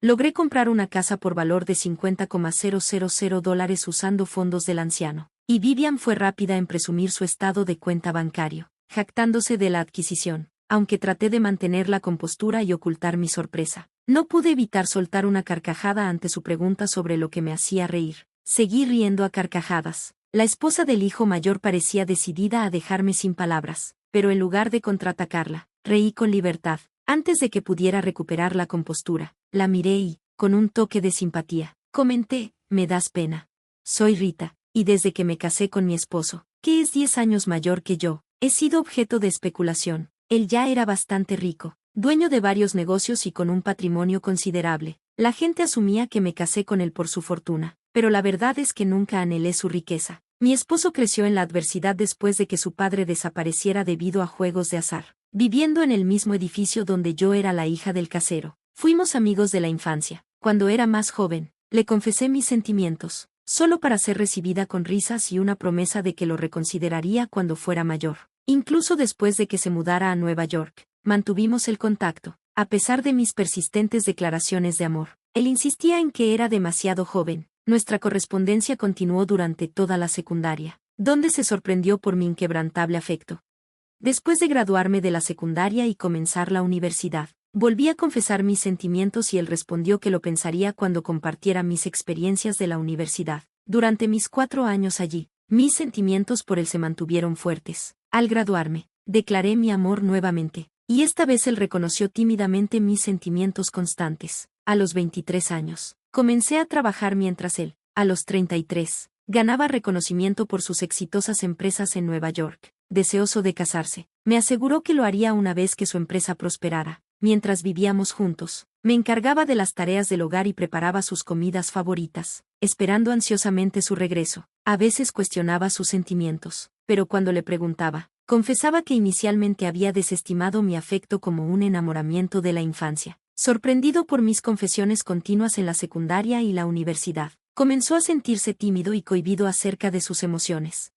Logré comprar una casa por valor de $50,000 usando fondos del anciano, y Vivian fue rápida en presumir su estado de cuenta bancario, jactándose de la adquisición. Aunque traté de mantener la compostura y ocultar mi sorpresa, no pude evitar soltar una carcajada ante su pregunta sobre lo que me hacía reír. Seguí riendo a carcajadas. La esposa del hijo mayor parecía decidida a dejarme sin palabras, pero en lugar de contraatacarla, reí con libertad. Antes de que pudiera recuperar la compostura, la miré y, con un toque de simpatía, comenté: me das pena. Soy Rita, y desde que me casé con mi esposo, que es 10 años mayor que yo, he sido objeto de especulación. Él ya era bastante rico, dueño de varios negocios y con un patrimonio considerable. La gente asumía que me casé con él por su fortuna, pero la verdad es que nunca anhelé su riqueza. Mi esposo creció en la adversidad después de que su padre desapareciera debido a juegos de azar, viviendo en el mismo edificio donde yo era la hija del casero. Fuimos amigos de la infancia. Cuando era más joven, le confesé mis sentimientos, solo para ser recibida con risas y una promesa de que lo reconsideraría cuando fuera mayor. Incluso después de que se mudara a Nueva York, mantuvimos el contacto, a pesar de mis persistentes declaraciones de amor. Él insistía en que era demasiado joven. Nuestra correspondencia continuó durante toda la secundaria, donde se sorprendió por mi inquebrantable afecto. Después de graduarme de la secundaria y comenzar la universidad, volví a confesar mis sentimientos y él respondió que lo pensaría cuando compartiera mis experiencias de la universidad. Durante mis 4 años allí, mis sentimientos por él se mantuvieron fuertes. Al graduarme, declaré mi amor nuevamente, y esta vez él reconoció tímidamente mis sentimientos constantes. A los 23 años, comencé a trabajar mientras él, a los 33, ganaba reconocimiento por sus exitosas empresas en Nueva York. Deseoso de casarse, me aseguró que lo haría una vez que su empresa prosperara. Mientras vivíamos juntos, me encargaba de las tareas del hogar y preparaba sus comidas favoritas, esperando ansiosamente su regreso. A veces cuestionaba sus sentimientos, pero cuando le preguntaba, confesaba que inicialmente había desestimado mi afecto como un enamoramiento de la infancia. Sorprendido por mis confesiones continuas en la secundaria y la universidad, comenzó a sentirse tímido y cohibido acerca de sus emociones.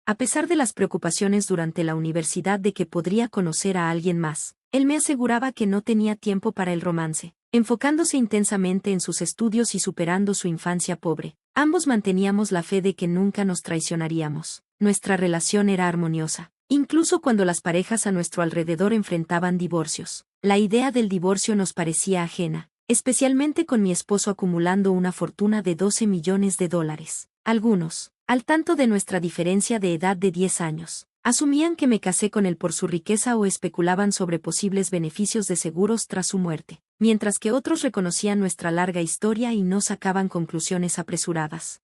A pesar de las preocupaciones durante la universidad de que podría conocer a alguien más, él me aseguraba que no tenía tiempo para el romance, enfocándose intensamente en sus estudios y superando su infancia pobre. Ambos manteníamos la fe de que nunca nos traicionaríamos. Nuestra relación era armoniosa, incluso cuando las parejas a nuestro alrededor enfrentaban divorcios. La idea del divorcio nos parecía ajena, especialmente con mi esposo acumulando una fortuna de $12 millones. Algunos, al tanto de nuestra diferencia de edad de 10 años, asumían que me casé con él por su riqueza o especulaban sobre posibles beneficios de seguros tras su muerte, mientras que otros reconocían nuestra larga historia y no sacaban conclusiones apresuradas.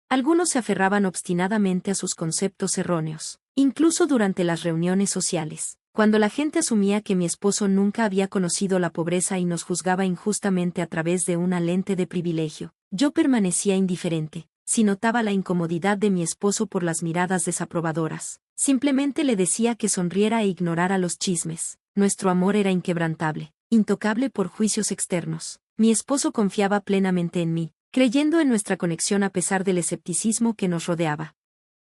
Algunos se aferraban obstinadamente a sus conceptos erróneos, incluso durante las reuniones sociales, cuando la gente asumía que mi esposo nunca había conocido la pobreza y nos juzgaba injustamente a través de una lente de privilegio. Yo permanecía indiferente. Si notaba la incomodidad de mi esposo por las miradas desaprobadoras, simplemente le decía que sonriera e ignorara los chismes. Nuestro amor era inquebrantable, intocable por juicios externos. Mi esposo confiaba plenamente en mí, creyendo en nuestra conexión a pesar del escepticismo que nos rodeaba.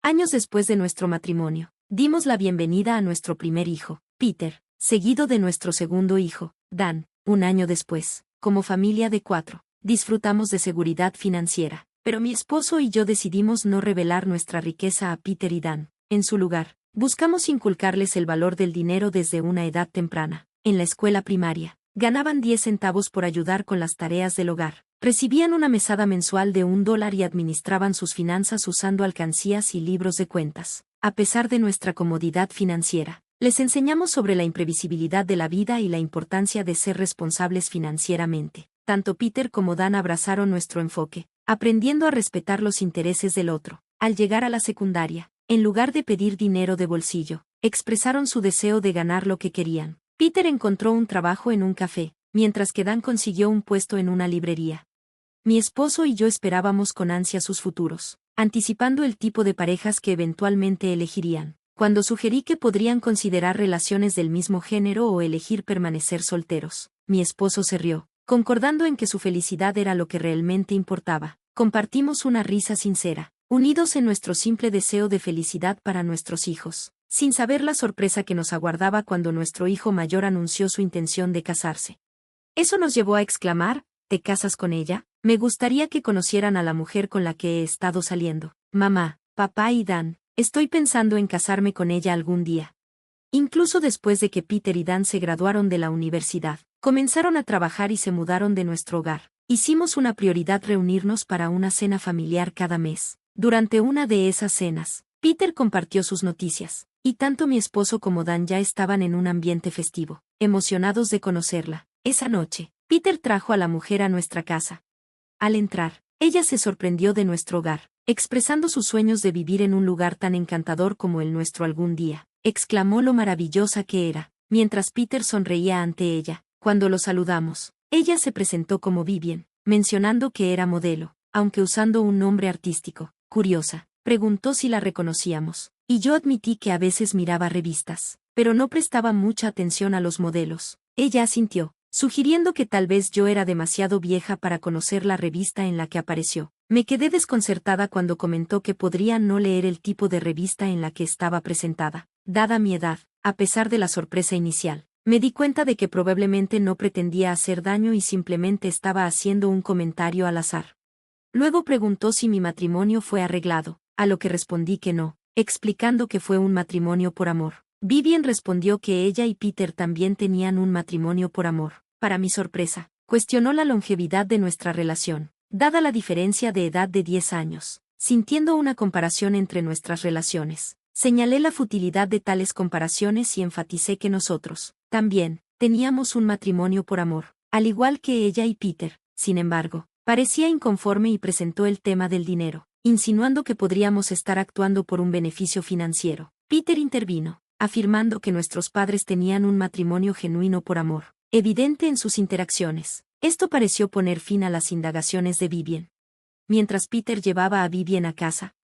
Años después de nuestro matrimonio, dimos la bienvenida a nuestro primer hijo, Peter, seguido de nuestro segundo hijo, Dan. Un año después, como familia de 4, disfrutamos de seguridad financiera. Pero mi esposo y yo decidimos no revelar nuestra riqueza a Peter y Dan. En su lugar, buscamos inculcarles el valor del dinero desde una edad temprana. En la escuela primaria, ganaban 10 centavos por ayudar con las tareas del hogar. Recibían una mesada mensual de $1 y administraban sus finanzas usando alcancías y libros de cuentas. A pesar de nuestra comodidad financiera, les enseñamos sobre la imprevisibilidad de la vida y la importancia de ser responsables financieramente. Tanto Peter como Dan abrazaron nuestro enfoque, aprendiendo a respetar los intereses del otro. Al llegar a la secundaria, en lugar de pedir dinero de bolsillo, expresaron su deseo de ganar lo que querían. Peter encontró un trabajo en un café, mientras que Dan consiguió un puesto en una librería. Mi esposo y yo esperábamos con ansia sus futuros, anticipando el tipo de parejas que eventualmente elegirían. Cuando sugerí que podrían considerar relaciones del mismo género o elegir permanecer solteros, mi esposo se rió, concordando en que su felicidad era lo que realmente importaba. Compartimos una risa sincera, unidos en nuestro simple deseo de felicidad para nuestros hijos, sin saber la sorpresa que nos aguardaba cuando nuestro hijo mayor anunció su intención de casarse. Eso nos llevó a exclamar: ¿te casas con ella? Me gustaría que conocieran a la mujer con la que he estado saliendo. Mamá, papá y Dan, estoy pensando en casarme con ella algún día. Incluso después de que Peter y Dan se graduaron de la universidad, comenzaron a trabajar y se mudaron de nuestro hogar. Hicimos una prioridad reunirnos para una cena familiar cada mes. Durante una de esas cenas, Peter compartió sus noticias, y tanto mi esposo como Dan ya estaban en un ambiente festivo, emocionados de conocerla. Esa noche, Peter trajo a la mujer a nuestra casa. Al entrar, ella se sorprendió de nuestro hogar, expresando sus sueños de vivir en un lugar tan encantador como el nuestro algún día. Exclamó lo maravillosa que era, mientras Peter sonreía ante ella. Cuando lo saludamos, ella se presentó como Vivian, mencionando que era modelo, aunque usando un nombre artístico. Curiosa, preguntó si la reconocíamos, y yo admití que a veces miraba revistas, pero no prestaba mucha atención a los modelos. Ella asintió, sugiriendo que tal vez yo era demasiado vieja para conocer la revista en la que apareció. Me quedé desconcertada cuando comentó que podría no leer el tipo de revista en la que estaba presentada. Dada mi edad, a pesar de la sorpresa inicial, me di cuenta de que probablemente no pretendía hacer daño y simplemente estaba haciendo un comentario al azar. Luego preguntó si mi matrimonio fue arreglado, a lo que respondí que no, explicando que fue un matrimonio por amor. Vivian respondió que ella y Peter también tenían un matrimonio por amor. Para mi sorpresa, cuestionó la longevidad de nuestra relación, dada la diferencia de edad de 10 años. Sintiendo una comparación entre nuestras relaciones, señalé la futilidad de tales comparaciones y enfaticé que nosotros, también, teníamos un matrimonio por amor, al igual que ella y Peter. Sin embargo, parecía inconforme y presentó el tema del dinero, insinuando que podríamos estar actuando por un beneficio financiero. Peter intervino, afirmando que nuestros padres tenían un matrimonio genuino por amor, evidente en sus interacciones. Esto pareció poner fin a las indagaciones de Vivian. Mientras Peter llevaba a Vivian a casa,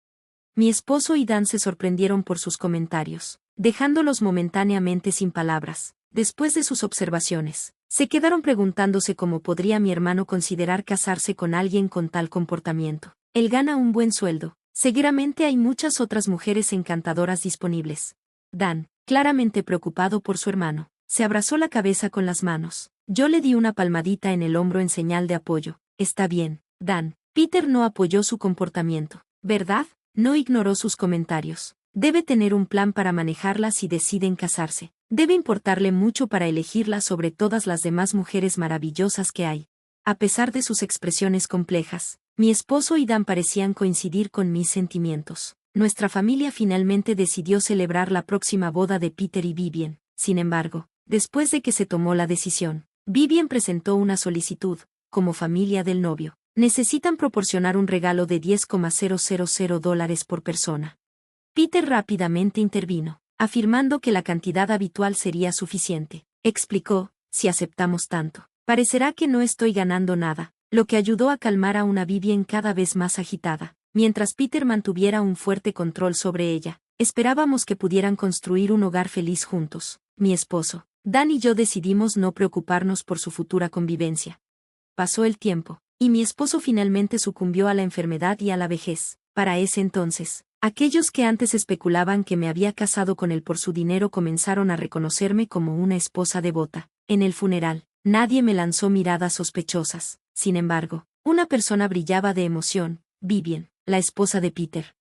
mi esposo y Dan se sorprendieron por sus comentarios, dejándolos momentáneamente sin palabras. Después de sus observaciones, se quedaron preguntándose cómo podría mi hermano considerar casarse con alguien con tal comportamiento. Él gana un buen sueldo, seguramente hay muchas otras mujeres encantadoras disponibles. Dan, claramente preocupado por su hermano, se abrazó la cabeza con las manos. Yo le di una palmadita en el hombro en señal de apoyo. Está bien, Dan. Peter no apoyó su comportamiento, ¿verdad? No ignoró sus comentarios. Debe tener un plan para manejarla si deciden casarse. Debe importarle mucho para elegirla sobre todas las demás mujeres maravillosas que hay. A pesar de sus expresiones complejas, mi esposo y Dan parecían coincidir con mis sentimientos. Nuestra familia finalmente decidió celebrar la próxima boda de Peter y Vivian. Sin embargo, después de que se tomó la decisión, Vivian presentó una solicitud. Como familia del novio, necesitan proporcionar un regalo de $10,000 por persona. Peter rápidamente intervino, afirmando que la cantidad habitual sería suficiente. Explicó, si aceptamos tanto, parecerá que no estoy ganando nada, lo que ayudó a calmar a una Vivian cada vez más agitada. Mientras Peter mantuviera un fuerte control sobre ella, esperábamos que pudieran construir un hogar feliz juntos. Mi esposo, Dan y yo decidimos no preocuparnos por su futura convivencia. Pasó el tiempo, y mi esposo finalmente sucumbió a la enfermedad y a la vejez. Para ese entonces, aquellos que antes especulaban que me había casado con él por su dinero comenzaron a reconocerme como una esposa devota. En el funeral, nadie me lanzó miradas sospechosas. Sin embargo, una persona brillaba de emoción, Vivian, la esposa de Peter.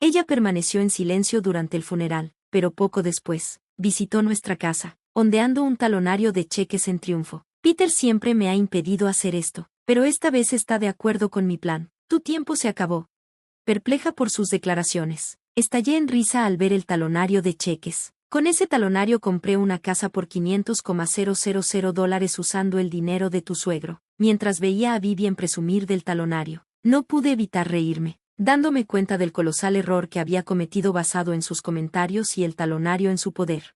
Ella permaneció en silencio durante el funeral, pero poco después, visitó nuestra casa, ondeando un talonario de cheques en triunfo. Peter siempre me ha impedido hacer esto, pero esta vez está de acuerdo con mi plan. Tu tiempo se acabó. Perpleja por sus declaraciones, estallé en risa al ver el talonario de cheques. Con ese talonario compré una casa por $500,000 usando el dinero de tu suegro. Mientras veía a Vivian presumir del talonario, no pude evitar reírme, dándome cuenta del colosal error que había cometido basado en sus comentarios y el talonario en su poder.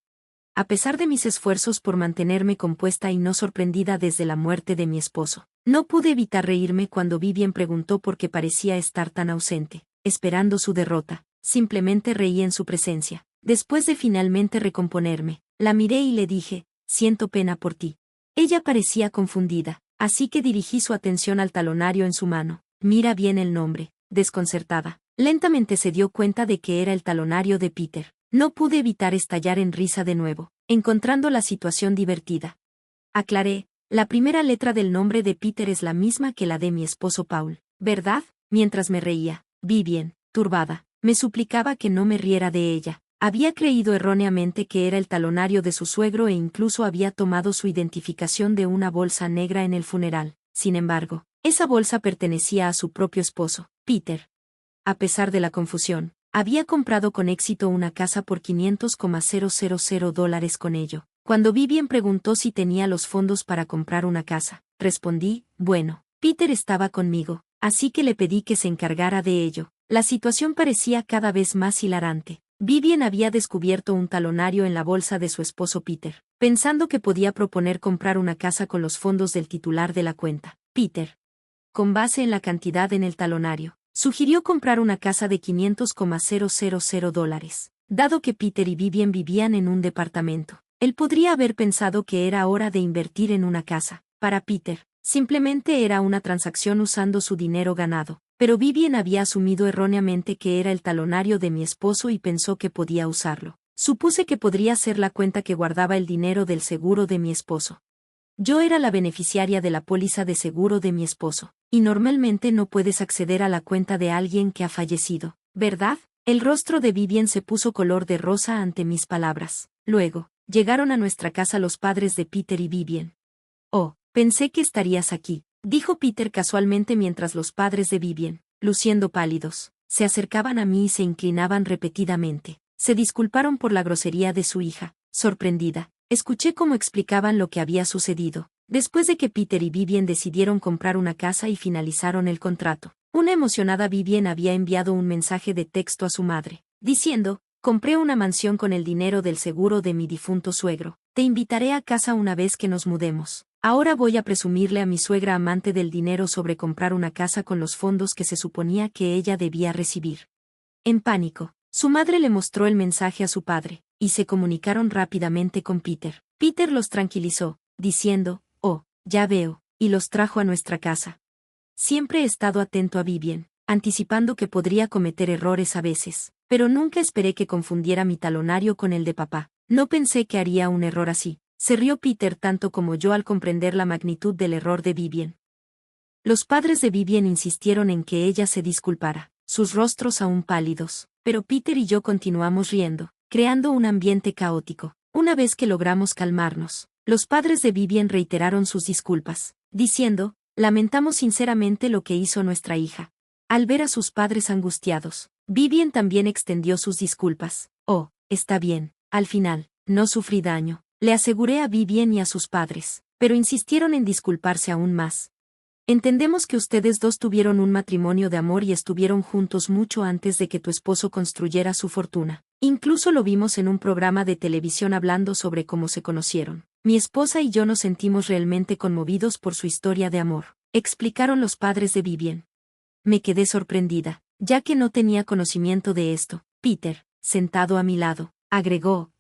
A pesar de mis esfuerzos por mantenerme compuesta y no sorprendida desde la muerte de mi esposo, no pude evitar reírme cuando Vivian preguntó por qué parecía estar tan ausente, esperando su derrota. Simplemente reí en su presencia. Después de finalmente recomponerme, la miré y le dije, siento pena por ti. Ella parecía confundida, así que dirigí su atención al talonario en su mano. Mira bien el nombre. Desconcertada, lentamente se dio cuenta de que era el talonario de Peter. No pude evitar estallar en risa de nuevo, encontrando la situación divertida. Aclaré, La primera letra del nombre de Peter es la misma que la de mi esposo Paul, ¿verdad? Mientras me reía, Vivien, turbada, me suplicaba que no me riera de ella. Había creído erróneamente que era el talonario de su suegro e incluso había tomado su identificación de una bolsa negra en el funeral. Sin embargo, esa bolsa pertenecía a su propio esposo, Peter. A pesar de la confusión, había comprado con éxito una casa por $500,000 con ello. Cuando Vivien preguntó si tenía los fondos para comprar una casa, respondí, bueno, Peter estaba conmigo, así que le pedí que se encargara de ello. La situación parecía cada vez más hilarante. Vivien había descubierto un talonario en la bolsa de su esposo Peter, pensando que podía proponer comprar una casa con los fondos del titular de la cuenta, Peter. Con base en la cantidad en el talonario, sugirió comprar una casa de $500,000. Dado que Peter y Vivien vivían en un departamento, él podría haber pensado que era hora de invertir en una casa. Para Peter, simplemente era una transacción usando su dinero ganado. Pero Vivien había asumido erróneamente que era el talonario de mi esposo y pensó que podía usarlo. Supuse que podría ser la cuenta que guardaba el dinero del seguro de mi esposo. Yo era la beneficiaria de la póliza de seguro de mi esposo, y normalmente no puedes acceder a la cuenta de alguien que ha fallecido, ¿verdad? El rostro de Vivien se puso color de rosa ante mis palabras. Luego, llegaron a nuestra casa los padres de Peter y Vivien. Oh, pensé que estarías aquí, dijo Peter casualmente mientras los padres de Vivien, luciendo pálidos, se acercaban a mí y se inclinaban repetidamente. Se disculparon por la grosería de su hija. Sorprendida, escuché cómo explicaban lo que había sucedido. Después de que Peter y Vivien decidieron comprar una casa y finalizaron el contrato, una emocionada Vivien había enviado un mensaje de texto a su madre, diciendo, compré una mansión con el dinero del seguro de mi difunto suegro. Te invitaré a casa una vez que nos mudemos. Ahora voy a presumirle a mi suegra amante del dinero sobre comprar una casa con los fondos que se suponía que ella debía recibir. En pánico, su madre le mostró el mensaje a su padre, y se comunicaron rápidamente con Peter. Peter los tranquilizó, diciendo, oh, ya veo, y los trajo a nuestra casa. Siempre he estado atento a Vivien, anticipando que podría cometer errores a veces, pero nunca esperé que confundiera mi talonario con el de papá. No pensé que haría un error así. Se rió Peter tanto como yo al comprender la magnitud del error de Vivien. Los padres de Vivien insistieron en que ella se disculpara, sus rostros aún pálidos, pero Peter y yo continuamos riendo, creando un ambiente caótico. Una vez que logramos calmarnos, los padres de Vivien reiteraron sus disculpas, diciendo, lamentamos sinceramente lo que hizo nuestra hija. Al ver a sus padres angustiados, Vivien también extendió sus disculpas. Oh, está bien, al final, no sufrí daño. Le aseguré a Vivien y a sus padres, pero insistieron en disculparse aún más. Entendemos que ustedes dos tuvieron un matrimonio de amor y estuvieron juntos mucho antes de que tu esposo construyera su fortuna. Incluso lo vimos en un programa de televisión hablando sobre cómo se conocieron. Mi esposa y yo nos sentimos realmente conmovidos por su historia de amor, explicaron los padres de Vivien. Me quedé sorprendida, ya que no tenía conocimiento de esto. Peter, sentado a mi lado, agregó,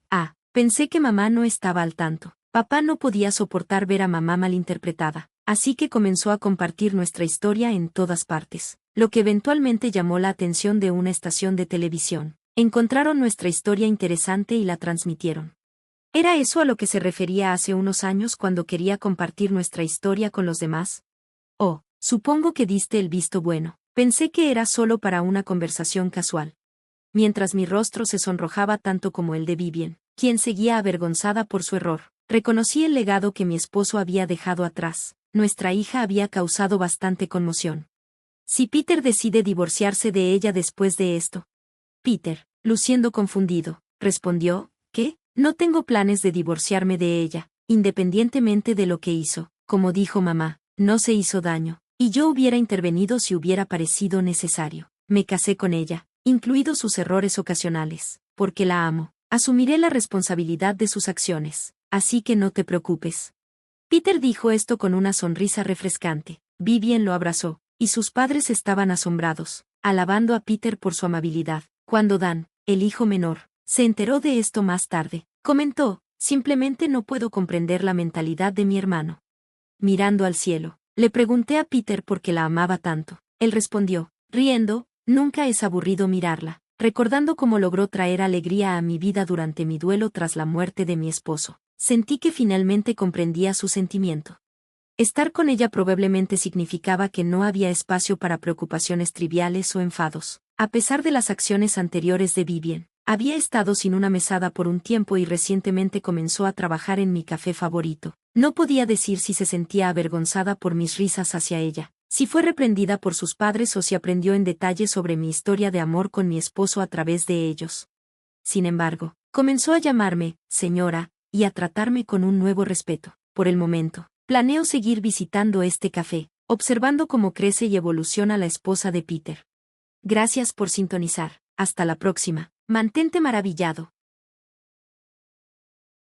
pensé que mamá no estaba al tanto. Papá no podía soportar ver a mamá malinterpretada, así que comenzó a compartir nuestra historia en todas partes, lo que eventualmente llamó la atención de una estación de televisión. Encontraron nuestra historia interesante y la transmitieron. ¿Era eso a lo que se refería hace unos años cuando quería compartir nuestra historia con los demás? Oh, supongo que diste el visto bueno. Pensé que era solo para una conversación casual. Mientras mi rostro se sonrojaba tanto como el de Vivien, quien seguía avergonzada por su error, reconocí el legado que mi esposo había dejado atrás. Nuestra hija había causado bastante conmoción. Si Peter decide divorciarse de ella después de esto. Peter, luciendo confundido, respondió, ¿qué? No tengo planes de divorciarme de ella, independientemente de lo que hizo. Como dijo mamá, no se hizo daño, y yo hubiera intervenido si hubiera parecido necesario. Me casé con ella, incluidos sus errores ocasionales, porque la amo. Asumiré la responsabilidad de sus acciones, así que no te preocupes. Peter dijo esto con una sonrisa refrescante. Vivien lo abrazó, y sus padres estaban asombrados, alabando a Peter por su amabilidad. Cuando Dan, el hijo menor, se enteró de esto más tarde, comentó, simplemente no puedo comprender la mentalidad de mi hermano. Mirando al cielo, le pregunté a Peter por qué la amaba tanto. Él respondió, riendo, nunca es aburrido mirarla. Recordando cómo logró traer alegría a mi vida durante mi duelo tras la muerte de mi esposo, sentí que finalmente comprendía su sentimiento. Estar con ella probablemente significaba que no había espacio para preocupaciones triviales o enfados. A pesar de las acciones anteriores de Vivian, había estado sin una mesada por un tiempo y recientemente comenzó a trabajar en mi café favorito. No podía decir si se sentía avergonzada por mis risas hacia ella, si fue reprendida por sus padres o si aprendió en detalle sobre mi historia de amor con mi esposo a través de ellos. Sin embargo, comenzó a llamarme señora y a tratarme con un nuevo respeto. Por el momento, planeo seguir visitando este café, observando cómo crece y evoluciona la esposa de Peter. Gracias por sintonizar. Hasta la próxima. Mantente maravillado.